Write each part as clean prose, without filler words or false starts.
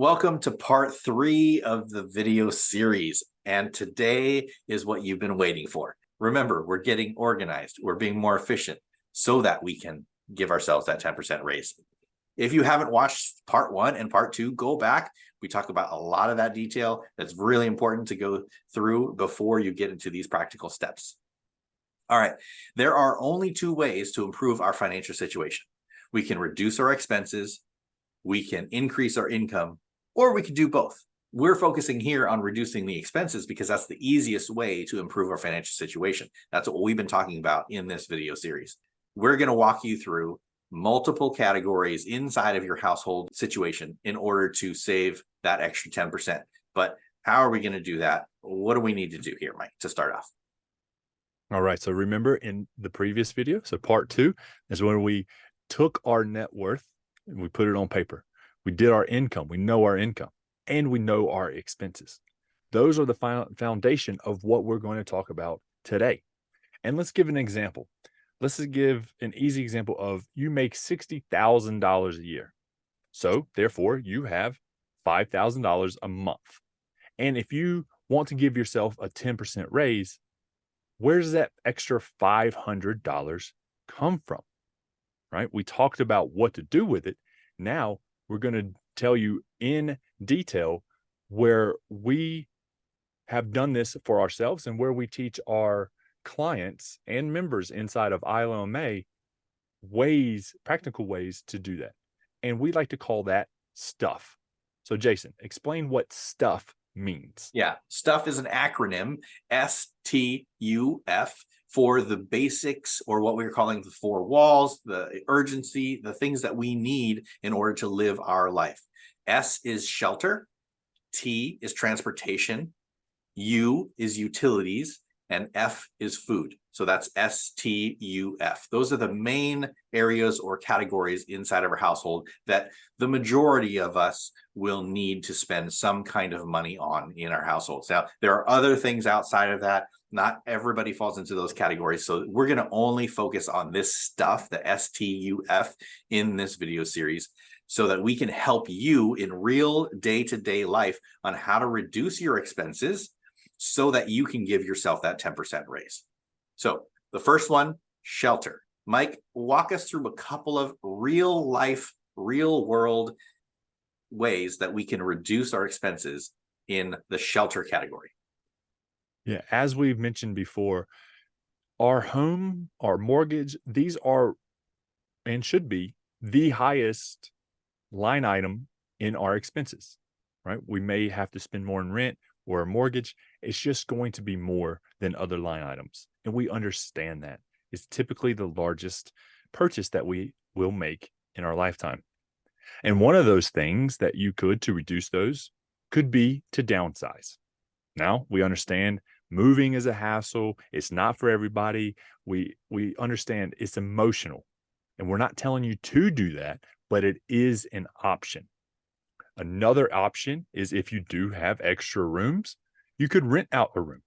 Welcome to part 3 of the video series. And today is what you've been waiting for. Remember, we're getting organized. We're being more efficient so that we can give ourselves that 10% raise. If you haven't watched part 1 and part 2, go back. We talk about a lot of that detail. That's really important to go through before you get into these practical steps. All right, there are only 2 ways to improve our financial situation. We can reduce our expenses, we can increase our income, or we can do both. We're focusing here on reducing the expenses because that's the easiest way to improve our financial situation. That's what we've been talking about in this video series. We're going to walk you through multiple categories inside of your household situation in order to save that extra 10%. But how are we going to do that? What do we need to do here, Mike, to start off? All right. So remember in the previous video, so part 2 is when we took our net worth and we put it on paper. We did our income. We know our income and we know our expenses. Those are the final foundation of what we're going to talk about today. And let's give an example. Let's give an easy example of you make $60,000 a year. So therefore you have $5,000 a month. And if you want to give yourself a 10% raise, where does that extra $500 come from? Right? We talked about what to do with it. Now we're going to tell you in detail where we have done this for ourselves and where we teach our clients and members inside of ILMA practical ways to do that. And we like to call that STUF. So Jason, explain what STUF means. Yeah, STUF is an acronym, S.T.U.F, for the basics, or what we're calling the 4 walls, the urgency, the things that we need in order to live our life. S is shelter, T is transportation, U is utilities, and F is food. So that's S.T.U.F. Those are the main areas or categories inside of our household that the majority of us will need to spend some kind of money on in our households. Now, there are other things outside of that. Not everybody falls into those categories. So we're going to only focus on this stuff, the S.T.U.F, in this video series, so that we can help you in real day-to-day life on how to reduce your expenses so that you can give yourself that 10% raise. So the first one, shelter. Mike, walk us through a couple of real life, real world ways that we can reduce our expenses in the shelter category. Yeah, as we've mentioned before, our home, our mortgage, these are and should be the highest line item in our expenses, right? We may have to spend more in rent or a mortgage. It's just going to be more than other line items. And we understand that. It's typically the largest purchase that we will make in our lifetime. And one of those things that you could to reduce those could be to downsize. Now, we understand moving is a hassle. It's not for everybody. We understand it's emotional. And we're not telling you to do that, but it is an option. Another option is if you do have extra rooms, you could rent out a room.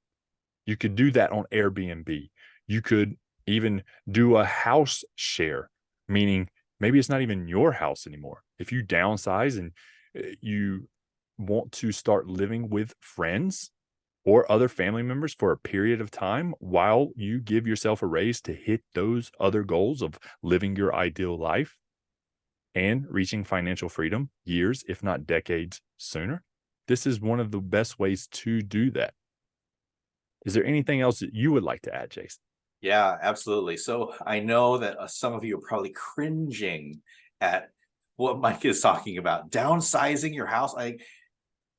You could do that on Airbnb. You could even do a house share, meaning maybe it's not even your house anymore. If you downsize and you want to start living with friends or other family members for a period of time while you give yourself a raise to hit those other goals of living your ideal life and reaching financial freedom years, if not decades sooner, this is one of the best ways to do that. Is there anything else that you would like to add, Jason? Yeah, absolutely. So I know that some of you are probably cringing at what Mike is talking about. Downsizing your house.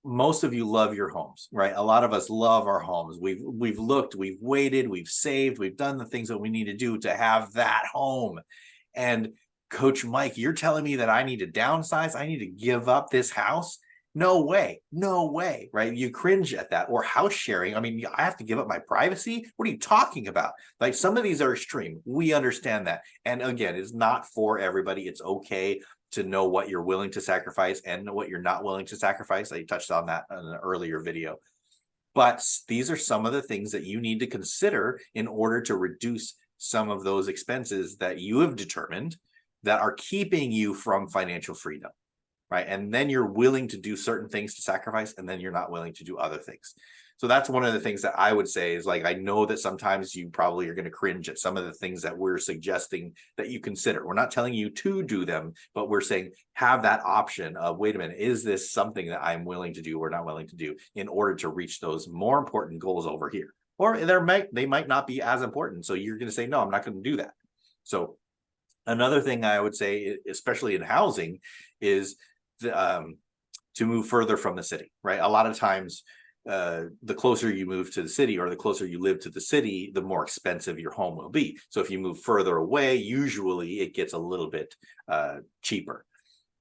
Most of you love your homes, right? A lot of us love our homes. We've looked, we've waited, we've saved, we've done the things that we need to do to have that home. And Coach Mike, you're telling me that I need to downsize? I need to give up this house? No way, right? You cringe at that. Or house sharing. I mean, I have to give up my privacy? What are you talking about? Like, some of these are extreme. We understand that. And again, it's not for everybody. It's okay to know what you're willing to sacrifice and what you're not willing to sacrifice. I touched on that in an earlier video. But these are some of the things that you need to consider in order to reduce some of those expenses that you have determined that are keeping you from financial freedom. right? And then you're willing to do certain things to sacrifice, and then you're not willing to do other things. So that's one of the things that I would say is, like, I know that sometimes you probably are going to cringe at some of the things that we're suggesting that you consider. We're not telling you to do them, but we're saying have that option of, wait a minute, is this something that I'm willing to do or not willing to do in order to reach those more important goals over here? Or they might not be as important. So you're going to say, no, I'm not going to do that. So another thing I would say, especially in housing, is to move further from the city, right? A lot of times, the closer you move to the city, or the closer you live to the city, the more expensive your home will be. So if you move further away, usually it gets a little bit cheaper.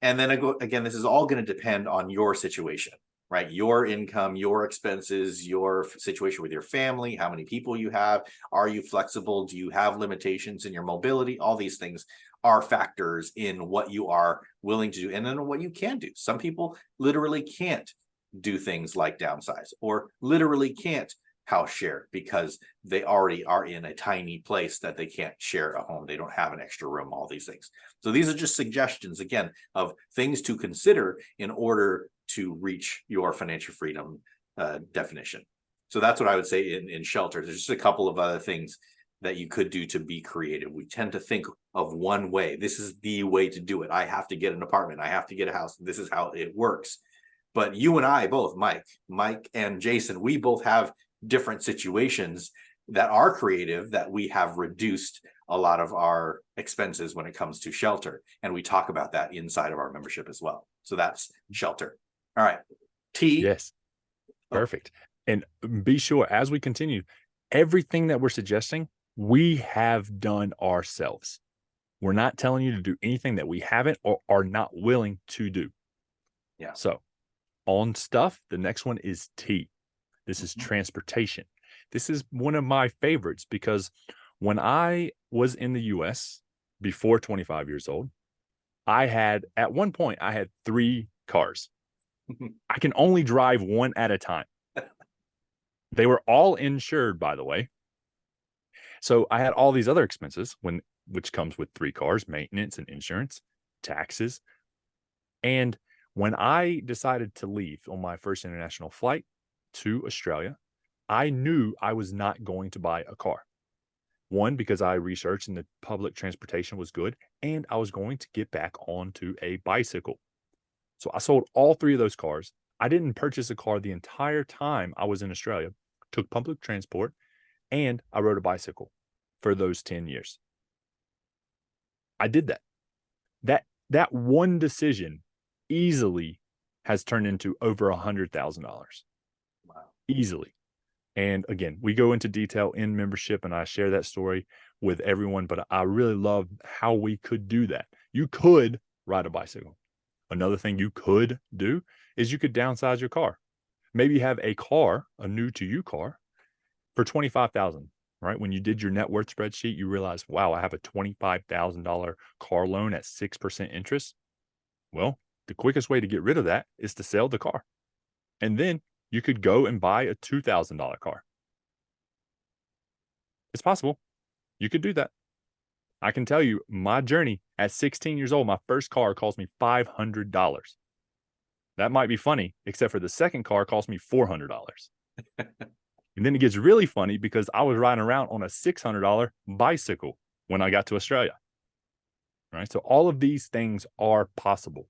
And then again, this is all going to depend on your situation, right? Your income, your expenses, your situation with your family, how many people you have. Are you flexible? Do you have limitations in your mobility? All these things are factors in what you are willing to do, and then what you can do. Some people literally can't do things like downsize, or literally can't house share because they already are in a tiny place that they can't share a home. They don't have an extra room, all these things. So these are just suggestions, again, of things to consider in order to reach your financial freedom definition. So that's what I would say in shelters. There's just a couple of other things that you could do to be creative. We tend to think of one way. This is the way to do it. I have to get an apartment. I have to get a house. This is how it works. But you and I both, Mike and Jason, we both have different situations that are creative, that we have reduced a lot of our expenses when it comes to shelter. And we talk about that inside of our membership as well. So that's shelter. All right. T. Yes. Perfect. And be sure, as we continue, everything that we're suggesting, we have done ourselves. We're not telling you to do anything that we haven't or are not willing to do. Yeah. So on stuff, the next one is T. This is transportation. This is one of my favorites because when I was in the US before 25 years old, at one point, I had 3 cars. I can only drive one at a time. They were all insured, by the way. So I had all these other expenses, which comes with 3 cars, maintenance and insurance, taxes. And when I decided to leave on my first international flight to Australia, I knew I was not going to buy a car. One, because I researched and the public transportation was good, and I was going to get back onto a bicycle. So I sold all 3 of those cars. I didn't purchase a car the entire time I was in Australia, took public transport, and I rode a bicycle for those 10 years. I did that. That one decision easily has turned into over $100,000. Wow. Easily. And again, we go into detail in membership and I share that story with everyone, but I really love how we could do that. You could ride a bicycle. Another thing you could do is you could downsize your car. Maybe you have a car, a new to you car, for $25,000, right? When you did your net worth spreadsheet, you realize, wow, I have a $25,000 car loan at 6% interest. Well, the quickest way to get rid of that is to sell the car. And then you could go and buy a $2,000 car. It's possible. You could do that. I can tell you my journey at 16 years old, my first car cost me $500. That might be funny, except for the second car cost me $400. And then it gets really funny because I was riding around on a $600 bicycle when I got to Australia. Right? So all of these things are possible.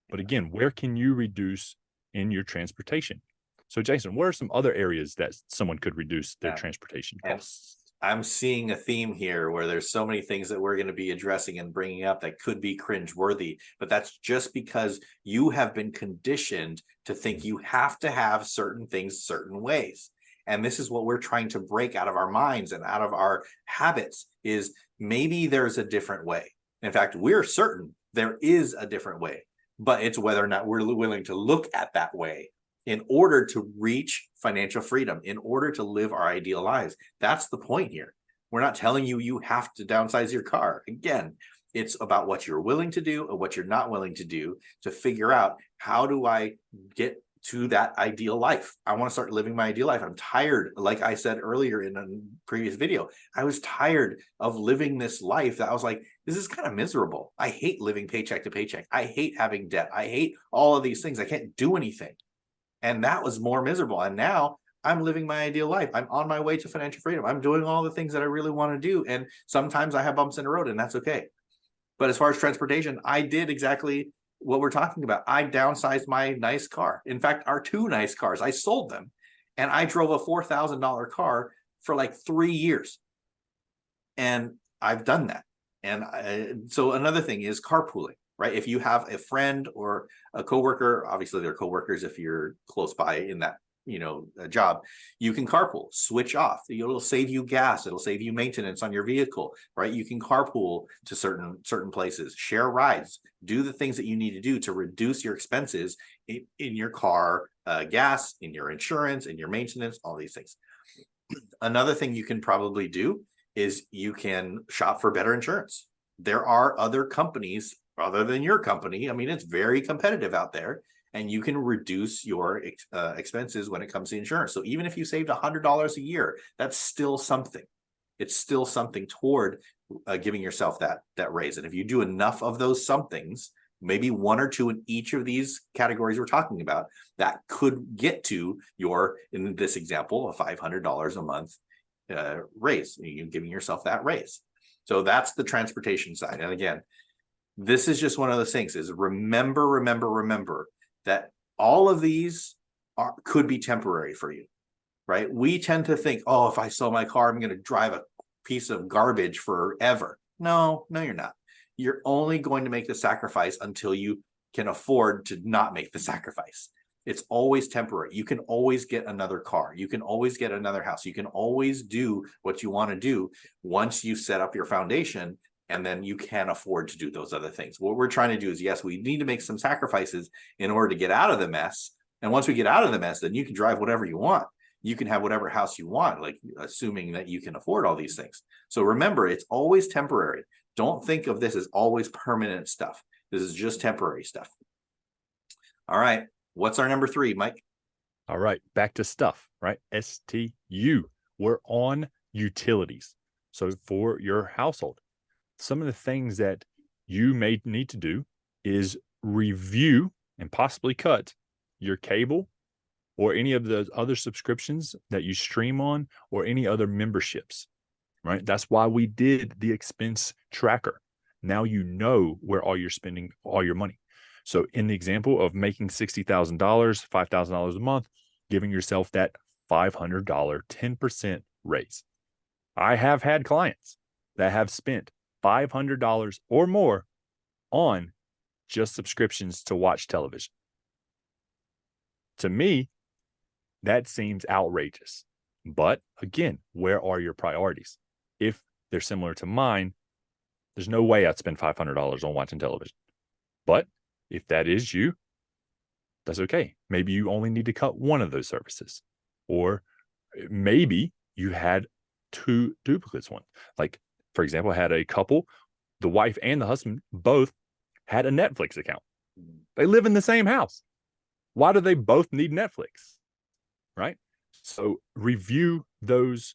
But again, where can you reduce in your transportation? So Jason, what are some other areas that someone could reduce their transportation costs? I'm seeing a theme here where there's so many things that we're going to be addressing and bringing up that could be cringeworthy, but that's just because you have been conditioned to think you have to have certain things certain ways. And this is what we're trying to break out of our minds and out of our habits, is maybe there's a different way. In fact, we're certain there is a different way, but it's whether or not we're willing to look at that way in order to reach financial freedom, in order to live our ideal lives. That's the point here. We're not telling you you have to downsize your car. Again, it's about what you're willing to do and what you're not willing to do to figure out, how do I get to that ideal life. I want to start living my ideal life. I'm tired. Like I said earlier in a previous video, I was tired of living this life that I was like, this is kind of miserable. I hate living paycheck to paycheck. I hate having debt. I hate all of these things. I can't do anything. And that was more miserable. And now I'm living my ideal life. I'm on my way to financial freedom. I'm doing all the things that I really want to do. And sometimes I have bumps in the road, and that's okay. But as far as transportation, I did exactly what we're talking about. I downsized my nice car. In fact, our two nice cars, I sold them, and I drove a $4,000 car for like 3 years. And I've done that. And so another thing is carpooling, right? If you have a friend or a coworker, obviously they're coworkers if you're close by in that a job, you can carpool, switch off. It'll save you gas, it'll save you maintenance on your vehicle, right? You can carpool to certain places, share rides, do the things that you need to do to reduce your expenses in your car, gas, in your insurance, in your maintenance, all these things. Another thing you can probably do is you can shop for better insurance. There are other companies other than your company. I mean, it's very competitive out there, and you can reduce your expenses when it comes to insurance. So even if you saved $100 a year, that's still something. It's still something toward giving yourself that raise. And if you do enough of those somethings, maybe one or two in each of these categories we're talking about, that could get to your, in this example, a $500 a month raise. You're giving yourself that raise. So that's the transportation side. And again, this is just one of those things, is remember that all of these could be temporary for you, right? We tend to think, oh, if I sell my car, I'm going to drive a piece of garbage forever. No, you're not. You're only going to make the sacrifice until you can afford to not make the sacrifice. It's always temporary. You can always get another car. You can always get another house. You can always do what you want to do once you set up your foundation, and then you can afford to do those other things. What we're trying to do is, yes, we need to make some sacrifices in order to get out of the mess. And once we get out of the mess, then you can drive whatever you want. You can have whatever house you want, like assuming that you can afford all these things. So remember, it's always temporary. Don't think of this as always permanent stuff. This is just temporary stuff. All right. What's our number 3, Mike? All right. Back to stuff, right? S.T.U. We're on utilities. So for your household, some of the things that you may need to do is review and possibly cut your cable or any of the other subscriptions that you stream on, or any other memberships, right? That's why we did the expense tracker. Now you know where all you're spending all your money. So in the example of making $60,000, $5,000 a month, giving yourself that $500 10% raise. I have had clients that have spent $500 or more on just subscriptions to watch television. To me, that seems outrageous. But again, where are your priorities? If they're similar to mine, there's no way I'd spend $500 on watching television. But if that is you, that's okay. Maybe you only need to cut one of those services. Or maybe you had 2 duplicates. One, like, for example, I had a couple, the wife and the husband both had a Netflix account. They live in the same house. Why do they both need Netflix? Right? So review those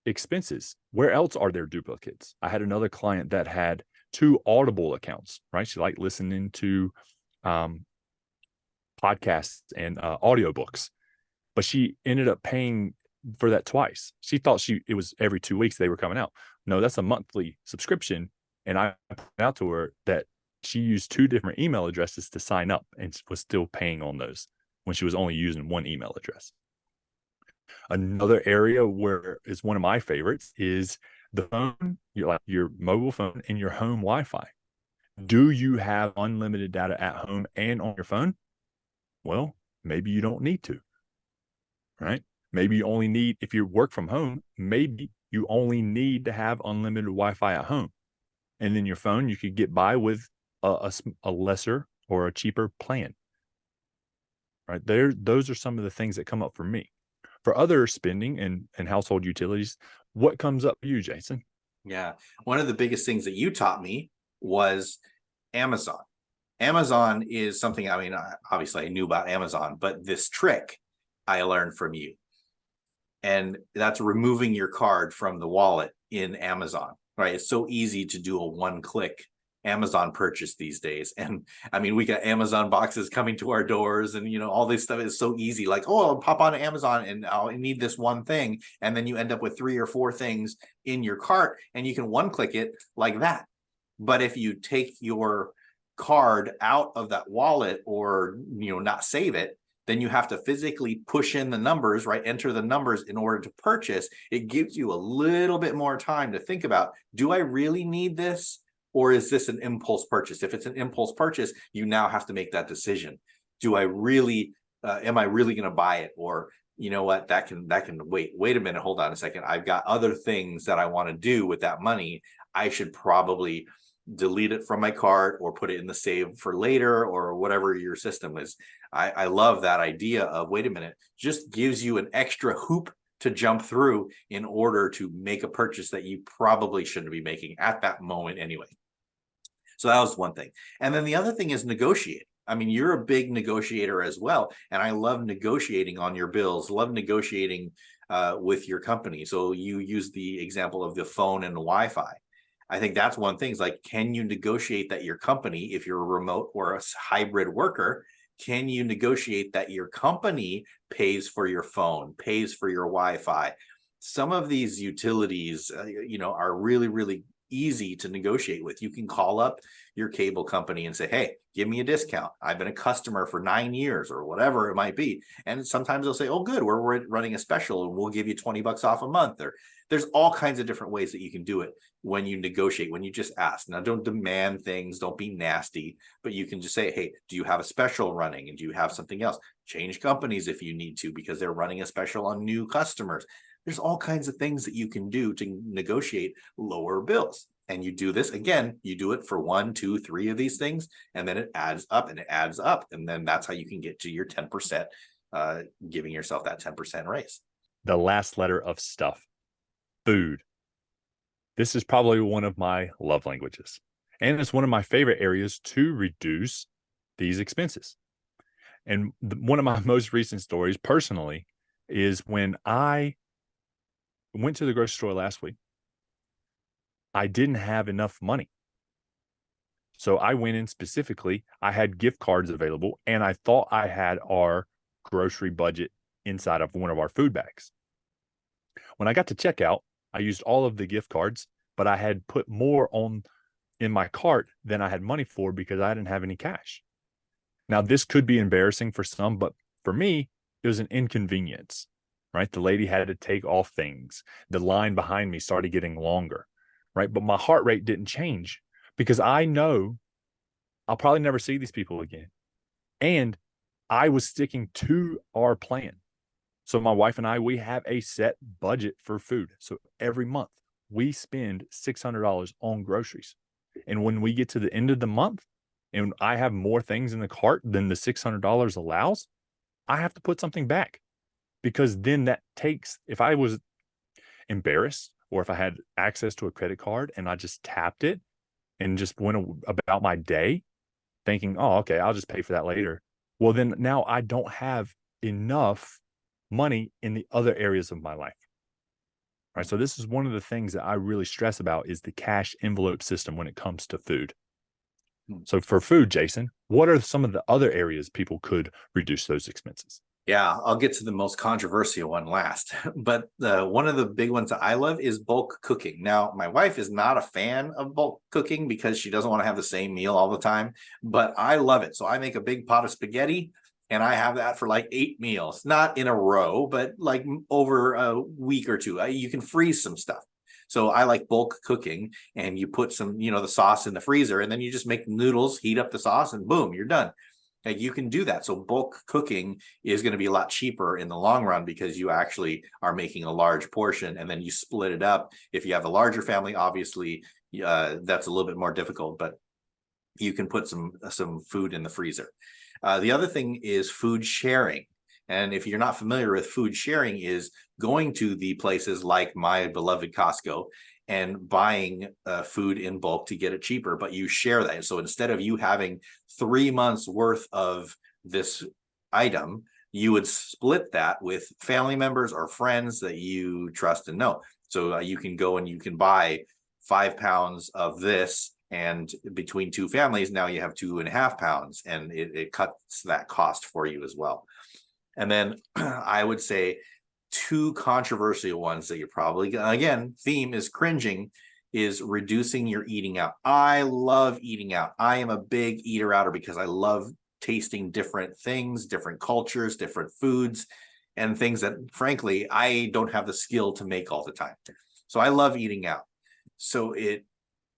expenses. Where else are there duplicates? I had another client that had 2 Audible accounts, right? She liked listening to podcasts and audiobooks, but she ended up paying for that twice. She thought it was every 2 weeks they were coming out. No, that's a monthly subscription. And I pointed out to her that she used 2 different email addresses to sign up and was still paying on those when she was only using one email address. Another area where is one of my favorites is the phone, your mobile phone and your home Wi-Fi. Do you have unlimited data at home and on your phone? Well, maybe you don't need to, right? Maybe you only need, if you work from home, maybe you only need to have unlimited Wi-Fi at home. And then your phone, you could get by with a lesser or a cheaper plan, right? Those are some of the things that come up for me. For other spending and household utilities, what comes up for you, Jason? Yeah. One of the biggest things that you taught me was Amazon. Amazon is something, I mean, obviously I knew about Amazon, but this trick I learned from you. And that's removing your card from the wallet in Amazon, right? It's so easy to do a one-click Amazon purchase these days. And I mean, we got Amazon boxes coming to our doors, and all this stuff is so easy. Like, oh, I'll pop on Amazon and I'll need this one thing. And then you end up with 3 or 4 things in your cart, and you can one-click it like that. But if you take your card out of that wallet, or not save it, then you have to physically push in the numbers, right? Enter the numbers in order to purchase. It gives you a little bit more time to think about, do I really need this? Or is this an impulse purchase? If it's an impulse purchase, you now have to make that decision. Do I really, am I really going to buy it? Or you know what, that can wait a minute, hold on a second. I've got other things that I want to do with that money. I should probably delete it from my cart or put it in the save for later, or whatever your system is. I love that idea of, wait a minute, just gives you an extra hoop to jump through in order to make a purchase that you probably shouldn't be making at that moment anyway. So that was one thing. And then the other thing is negotiate. I mean, you're a big negotiator as well. And I love negotiating on your bills, love negotiating with your company. So you use the example of the phone and the Wi-Fi. I think that's one thing, is like, can you negotiate that your company, if you're a remote or a hybrid worker, can you negotiate that your company pays for your phone, pays for your Wi-Fi? Some of these utilities, are really, really easy to negotiate with. You can call up your cable company and say, hey, give me a discount. I've been a customer for 9 years, or whatever it might be. And sometimes they'll say, oh, good, we're running a special and we'll give you $20 off a month. Or there's all kinds of different ways that you can do it when you negotiate, when you just ask. Now, don't demand things, don't be nasty, but you can just say, hey, do you have a special running? And do you have something else? Change companies if you need to, because they're running a special on new customers. There's all kinds of things that you can do to negotiate lower bills. And you do this again, you do it for 1, 2, 3 of these things, and then it adds up and it adds up. And then that's how you can get to your 10%, giving yourself that 10% raise. The last letter of stuff, food. This is probably one of my love languages. And it's one of my favorite areas to reduce these expenses. And one of my most recent stories personally is when I went to the grocery store last week. I didn't have enough money. So I went in specifically, I had gift cards available, and I thought I had our grocery budget inside of one of our food bags. When I got to checkout, I used all of the gift cards, but I had put more in my cart than I had money for because I didn't have any cash. Now, this could be embarrassing for some, but for me, it was an inconvenience, right? The lady had to take off things. The line behind me started getting longer, right? But my heart rate didn't change because I know I'll probably never see these people again. And I was sticking to our plan. So my wife and I, we have a set budget for food. So every month we spend $600 on groceries. And when we get to the end of the month and I have more things in the cart than the $600 allows, I have to put something back, because then that takes, if I was embarrassed or if I had access to a credit card and I just tapped it and just went about my day thinking, oh, okay, I'll just pay for that later. Well, then now I don't have enough money in the other areas of my life. Right. So this is one of the things that I really stress about is the cash envelope system when it comes to food. So for food, Jason, what are some of the other areas people could reduce those expenses? Yeah, I'll get to the most controversial one last. But one of the big ones that I love is bulk cooking. Now, my wife is not a fan of bulk cooking because she doesn't want to have the same meal all the time, but I love it. So I make a big pot of spaghetti and I have that for like 8 meals, not in a row, but like over a week or two. You can freeze some stuff. So I like bulk cooking, and you put some, the sauce in the freezer, and then you just make noodles, heat up the sauce, and boom, you're done. Like, you can do that. So bulk cooking is going to be a lot cheaper in the long run because you actually are making a large portion and then you split it up. If you have a larger family, obviously that's a little bit more difficult, but you can put some food in the freezer. The other thing is food sharing. And if you're not familiar with food sharing, is going to the places like my beloved Costco and buying food in bulk to get it cheaper, but you share that. So instead of you having 3 months worth of this item, you would split that with family members or friends that you trust and know. So you can go and you can buy 5 pounds of this, and between two families, now you have 2.5 pounds, and it cuts that cost for you as well. And then I would say two controversial ones that you're probably, again, theme is cringing, is reducing your eating out. I love eating out. I am a big eater outer because I love tasting different things, different cultures, different foods, and things that frankly I don't have the skill to make all the time. So I love eating out.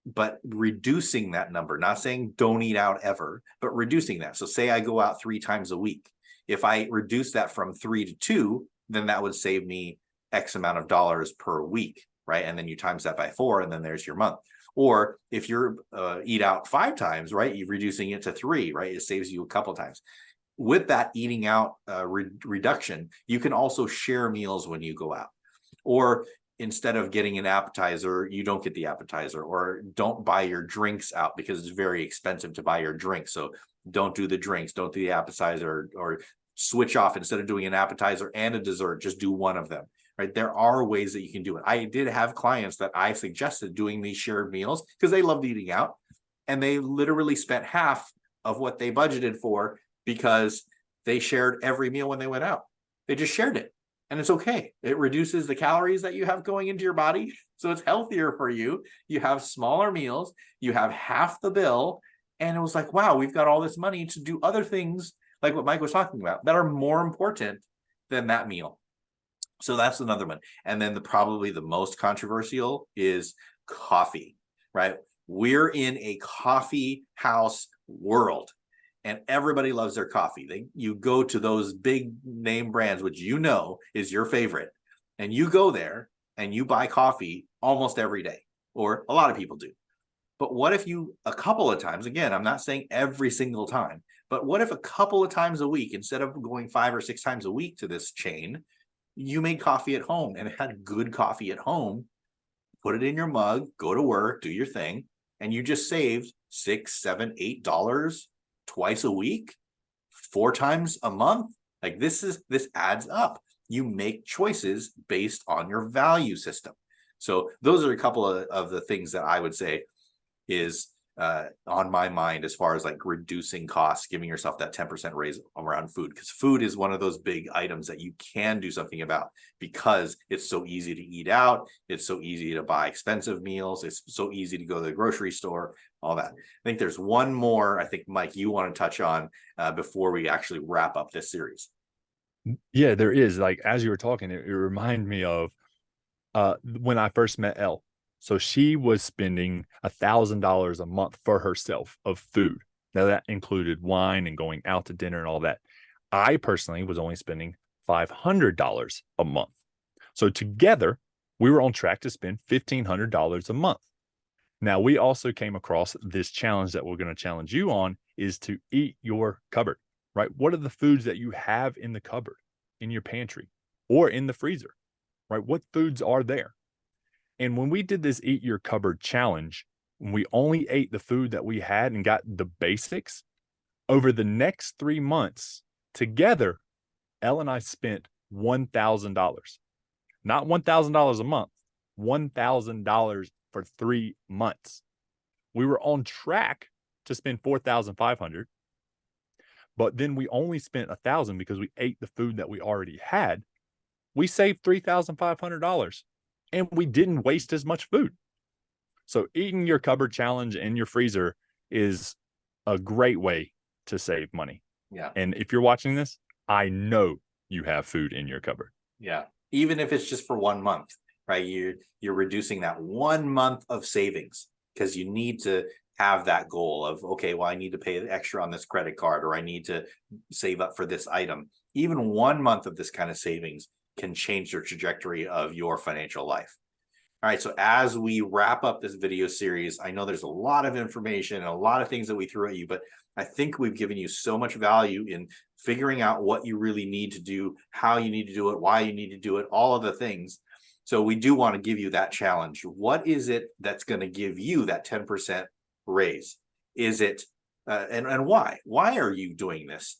But reducing that number, not saying don't eat out ever, but reducing that. So say I go out 3 times a week. If I reduce that from 3 to 2, then that would save me X amount of dollars per week, right? And then you times that by 4, and then there's your month. Or if you're eat out 5 times, right, you're reducing it to 3, right? It saves you a couple times. With that eating out reduction, you can also share meals when you go out. Or instead of getting an appetizer, you don't get the appetizer, or don't buy your drinks out because it's very expensive to buy your drinks. So don't do the drinks, don't do the appetizer, or switch off. Instead of doing an appetizer and a dessert, just do one of them, right? There are ways that you can do it. I did have clients that I suggested doing these shared meals because they loved eating out, and they literally spent half of what they budgeted for because they shared every meal when they went out. They just shared it. And it's okay. It reduces the calories that you have going into your body. So it's healthier for you. You have smaller meals. You have half the bill. And it was like, wow, we've got all this money to do other things like what Mike was talking about that are more important than that meal. So that's another one. And then probably the most controversial is coffee, right? We're in a coffee house world, and everybody loves their coffee. You go to those big name brands, which you know is your favorite, and you go there and you buy coffee almost every day, or a lot of people do. But what if you, a couple of times, again, I'm not saying every single time, but what if a couple of times a week, instead of going 5 or 6 times a week to this chain, you made coffee at home and had good coffee at home, put it in your mug, go to work, do your thing, and you just saved $6, $7, $8 twice a week, 4 times a month. Like this adds up. You make choices based on your value system. So those are a couple of the things that I would say is on my mind as far as like reducing costs, giving yourself that 10% raise around food, because food is one of those big items that you can do something about because it's so easy to eat out. It's so easy to buy expensive meals. It's so easy to go to the grocery store, all that. I think there's one more, I think, Mike, you want to touch on before we actually wrap up this series. Yeah, there is. Like, as you were talking, it reminded me of when I first met Elle. So she was spending $1,000 a month for herself of food. Now that included wine and going out to dinner and all that. I personally was only spending $500 a month. So together, we were on track to spend $1,500 a month. Now, we also came across this challenge that we're going to challenge you on, is to eat your cupboard, right? What are the foods that you have in the cupboard, in your pantry, or in the freezer, right? What foods are there? And when we did this eat your cupboard challenge, when we only ate the food that we had and got the basics, over the next 3 months together, Elle and I spent $1,000, not $1,000 a month, $1,000 for 3 months. We were on track to spend $4,500, but then we only spent $1,000 because we ate the food that we already had. We saved $3,500, and we didn't waste as much food. So eating your cupboard challenge in your freezer is a great way to save money. Yeah. And if you're watching this, I know you have food in your cupboard. Yeah. Even if it's just for 1 month, right? You're reducing that 1 month of savings because you need to have that goal of, okay, well, I need to pay extra on this credit card, or I need to save up for this item. Even 1 month of this kind of savings can change the trajectory of your financial life. All right, so as we wrap up this video series, I know there's a lot of information and a lot of things that we threw at you, but I think we've given you so much value in figuring out what you really need to do, how you need to do it, why you need to do it, all of the things. So we do want to give you that challenge. What is it that's going to give you that 10% raise? Is it, and why? Why are you doing this?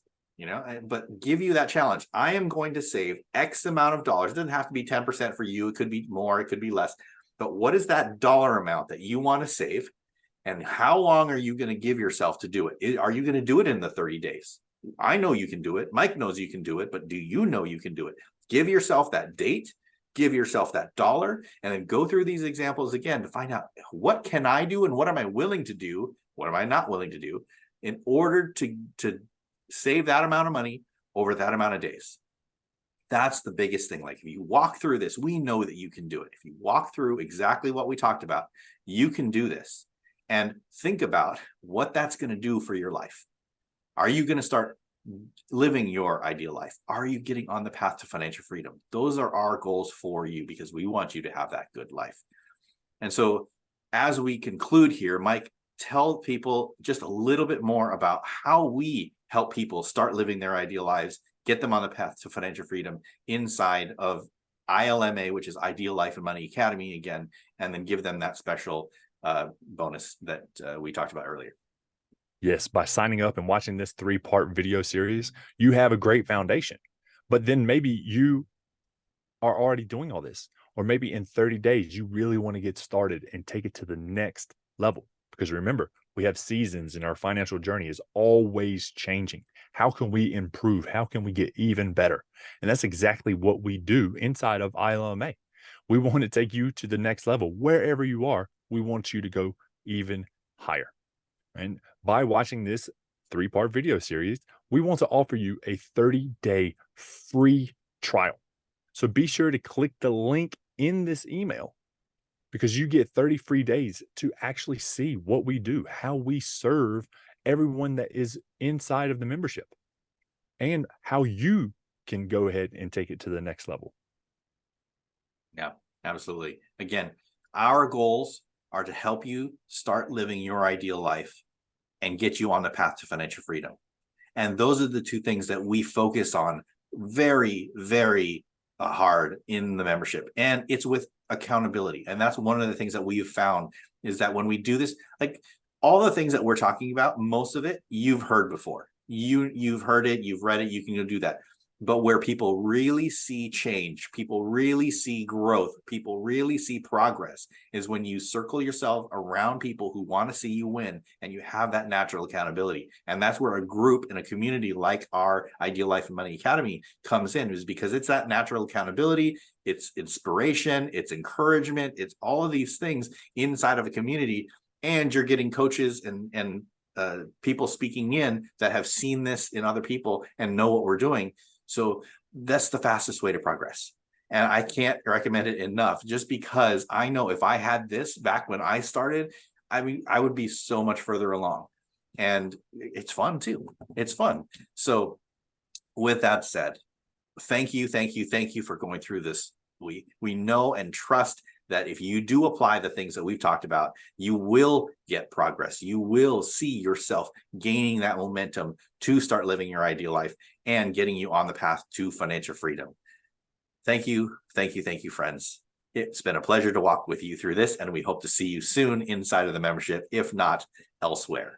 But give you that challenge. I am going to save X amount of dollars. It doesn't have to be 10% for you. It could be more, it could be less. But what is that dollar amount that you want to save? And how long are you going to give yourself to do it? Are you going to do it in the 30 days? I know you can do it. Mike knows you can do it, but do you know you can do it? Give yourself that date, give yourself that dollar, and then go through these examples again to find out, what can I do and what am I willing to do? What am I not willing to do in order to save that amount of money over that amount of days? That's the biggest thing. Like, if you walk through this, we know that you can do it. If you walk through exactly what we talked about, you can do this. And think about what that's going to do for your life. Are you going to start living your ideal life? Are you getting on the path to financial freedom? Those are our goals for you, because we want you to have that good life. And so as we conclude here, Mike, tell people just a little bit more about how we help people start living their ideal lives, get them on the path to financial freedom inside of ILMA, which is Ideal Life and Money Academy again, and then give them that special bonus that we talked about earlier. Yes, by signing up and watching this 3-part video series, you have a great foundation. But then maybe you are already doing all this, or maybe in 30 days, you really want to get started and take it to the next level. Because remember, we have seasons and our financial journey is always changing. How can we improve? How can we get even better? And that's exactly what we do inside of ILMA. We want to take you to the next level. Wherever you are, we want you to go even higher. And by watching this 3-part video series, we want to offer you a 30-day free trial. So be sure to click the link in this email, because you get 30 free days to actually see what we do, how we serve everyone that is inside of the membership, and how you can go ahead and take it to the next level. Yeah, absolutely. Again, our goals are to help you start living your ideal life and get you on the path to financial freedom. And those are the two things that we focus on very, very hard in the membership. And it's with accountability. And that's one of the things that we've found, is that when we do this, like all the things that we're talking about, most of it you've heard before. You've heard it, you've read it, you can go do that. But where people really see change, people really see growth, people really see progress, is when you circle yourself around people who want to see you win, and you have that natural accountability. And that's where a group and a community like our Ideal Life and Money Academy comes in, is because it's that natural accountability, it's inspiration, it's encouragement, it's all of these things inside of a community. And you're getting coaches and people speaking in that have seen this in other people and know what we're doing. So that's the fastest way to progress. And I can't recommend it enough, just because I know if I had this back when I started, I mean, I would be so much further along. And it's fun too. It's fun. So with that said, thank you for going through this. We know and trust that if you do apply the things that we've talked about, you will get progress. You will see yourself gaining that momentum to start living your ideal life and getting you on the path to financial freedom. Thank you, friends. It's been a pleasure to walk with you through this, and we hope to see you soon inside of the membership, if not elsewhere.